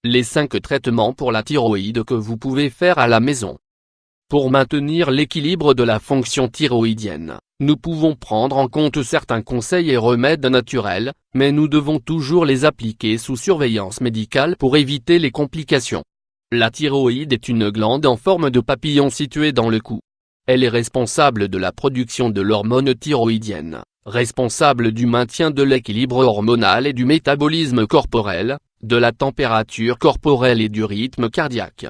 Les 5 traitements pour la thyroïde que vous pouvez faire à la maison. Pour maintenir l'équilibre de la fonction thyroïdienne, nous pouvons prendre en compte certains conseils et remèdes naturels, mais nous devons toujours les appliquer sous surveillance médicale pour éviter les complications. La thyroïde est une glande en forme de papillon située dans le cou. Elle est responsable de la production de l'hormone thyroïdienne, responsable du maintien de l'équilibre hormonal et du métabolisme corporel, de la température corporelle et du rythme cardiaque.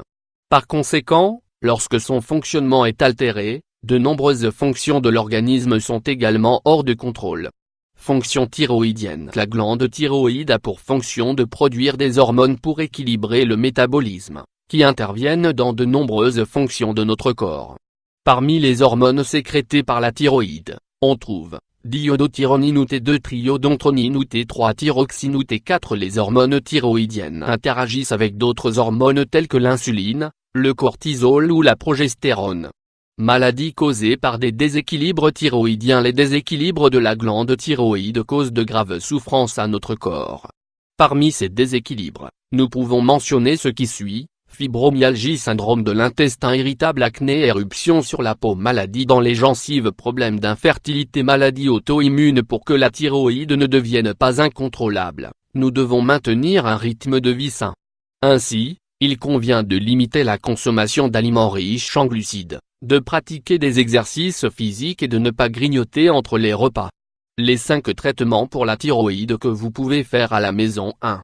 Par conséquent, lorsque son fonctionnement est altéré, de nombreuses fonctions de l'organisme sont également hors de contrôle. Fonction thyroïdienne. La glande thyroïde a pour fonction de produire des hormones pour équilibrer le métabolisme, qui interviennent dans de nombreuses fonctions de notre corps. Parmi les hormones sécrétées par la thyroïde, on trouve diiodothyronine ou T2-triiodothyronine ou T3-thyroxine ou T4. Les hormones thyroïdiennes interagissent avec d'autres hormones telles que l'insuline, le cortisol ou la progestérone. Maladies causées par des déséquilibres thyroïdiens. Les déséquilibres de la glande thyroïde causent de graves souffrances à notre corps. Parmi ces déséquilibres, nous pouvons mentionner ce qui suit: fibromyalgie, syndrome de l'intestin irritable, acné, éruption sur la peau, maladie dans les gencives, problèmes d'infertilité, maladie auto-immune. Pour que la thyroïde ne devienne pas incontrôlable, nous devons maintenir un rythme de vie sain. Ainsi, il convient de limiter la consommation d'aliments riches en glucides, de pratiquer des exercices physiques et de ne pas grignoter entre les repas. Les 5 traitements pour la thyroïde que vous pouvez faire à la maison. 1.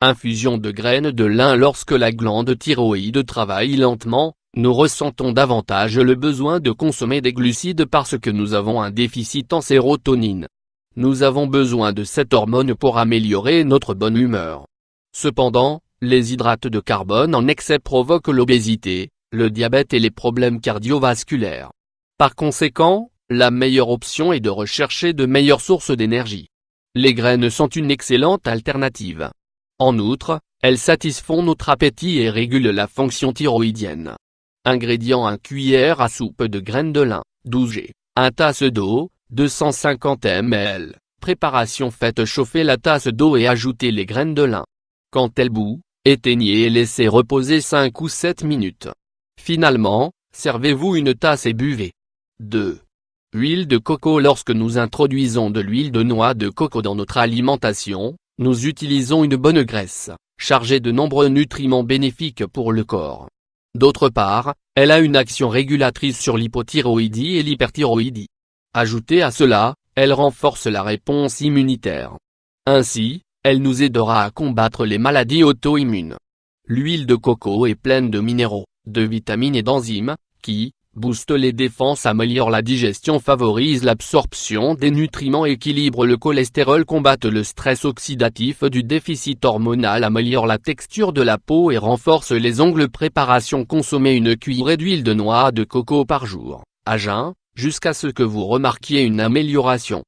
Infusion de graines de lin. Lorsque la glande thyroïde travaille lentement, nous ressentons davantage le besoin de consommer des glucides parce que nous avons un déficit en sérotonine. Nous avons besoin de cette hormone pour améliorer notre bonne humeur. Cependant, les hydrates de carbone en excès provoquent l'obésité, le diabète et les problèmes cardiovasculaires. Par conséquent, la meilleure option est de rechercher de meilleures sources d'énergie. Les graines sont une excellente alternative. En outre, elles satisfont notre appétit et régulent la fonction thyroïdienne. Ingrédients: 1 cuillère à soupe de graines de lin, 12 g, 1 tasse d'eau, 250 ml. Préparation: faites chauffer la tasse d'eau et ajoutez les graines de lin. Quand elles bout, éteignez et laissez reposer 5 ou 7 minutes. Finalement, servez-vous une tasse et buvez. 2. Huile de coco. Lorsque nous introduisons de l'huile de noix de coco dans notre alimentation, nous utilisons une bonne graisse, chargée de nombreux nutriments bénéfiques pour le corps. D'autre part, elle a une action régulatrice sur l'hypothyroïdie et l'hyperthyroïdie. Ajoutée à cela, elle renforce la réponse immunitaire. Ainsi, elle nous aidera à combattre les maladies auto-immunes. L'huile de coco est pleine de minéraux, de vitamines et d'enzymes, qui booste les défenses, améliore la digestion, favorise l'absorption des nutriments, équilibre le cholestérol, combatte le stress oxydatif du déficit hormonal, améliore la texture de la peau et renforce les ongles. Préparation: consommer une cuillerée d'huile de noix de coco par jour, à jeun, jusqu'à ce que vous remarquiez une amélioration.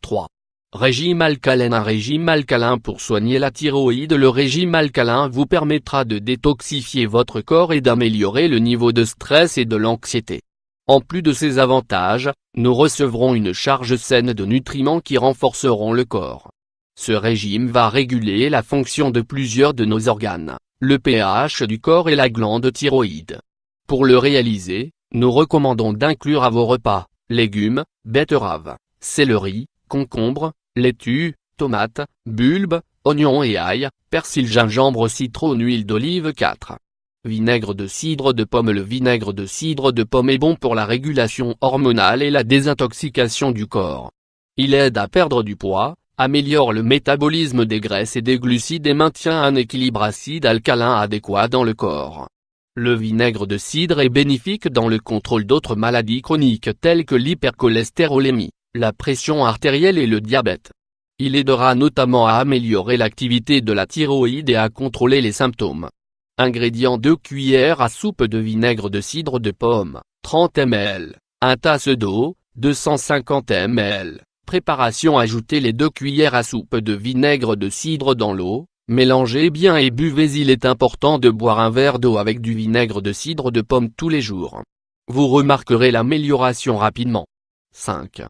3. Régime alcalin. Un régime alcalin pour soigner la thyroïde. Le régime alcalin vous permettra de détoxifier votre corps et d'améliorer le niveau de stress et de l'anxiété. En plus de ces avantages, nous recevrons une charge saine de nutriments qui renforceront le corps. Ce régime va réguler la fonction de plusieurs de nos organes, le pH du corps et la glande thyroïde. Pour le réaliser, nous recommandons d'inclure à vos repas légumes, betteraves, céleri, concombre, laitue, tomates, bulbes, oignons et ail, persil, gingembre, citron, huile d'olive. 4. Vinaigre de cidre de pomme. Le vinaigre de cidre de pomme est bon pour la régulation hormonale et la désintoxication du corps. Il aide à perdre du poids, améliore le métabolisme des graisses et des glucides et maintient un équilibre acide-alcalin adéquat dans le corps. Le vinaigre de cidre est bénéfique dans le contrôle d'autres maladies chroniques telles que l'hypercholestérolémie, la pression artérielle et le diabète. Il aidera notamment à améliorer l'activité de la thyroïde et à contrôler les symptômes. Ingrédients: 2 cuillères à soupe de vinaigre de cidre de pomme, 30 ml, 1 tasse d'eau, 250 ml. Préparation: ajoutez les 2 cuillères à soupe de vinaigre de cidre dans l'eau, mélangez bien et buvez. Il est important de boire un verre d'eau avec du vinaigre de cidre de pomme tous les jours. Vous remarquerez l'amélioration rapidement. 5.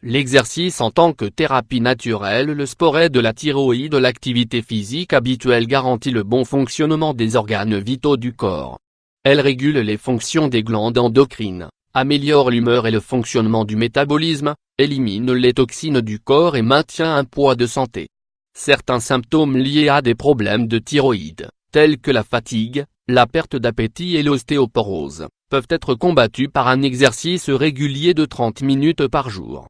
L'exercice en tant que thérapie naturelle. Le sport aide la thyroïde. L'activité physique habituelle garantit le bon fonctionnement des organes vitaux du corps. Elle régule les fonctions des glandes endocrines, améliore l'humeur et le fonctionnement du métabolisme, élimine les toxines du corps et maintient un poids de santé. Certains symptômes liés à des problèmes de thyroïde, tels que la fatigue, la perte d'appétit et l'ostéoporose, peuvent être combattus par un exercice régulier de 30 minutes par jour.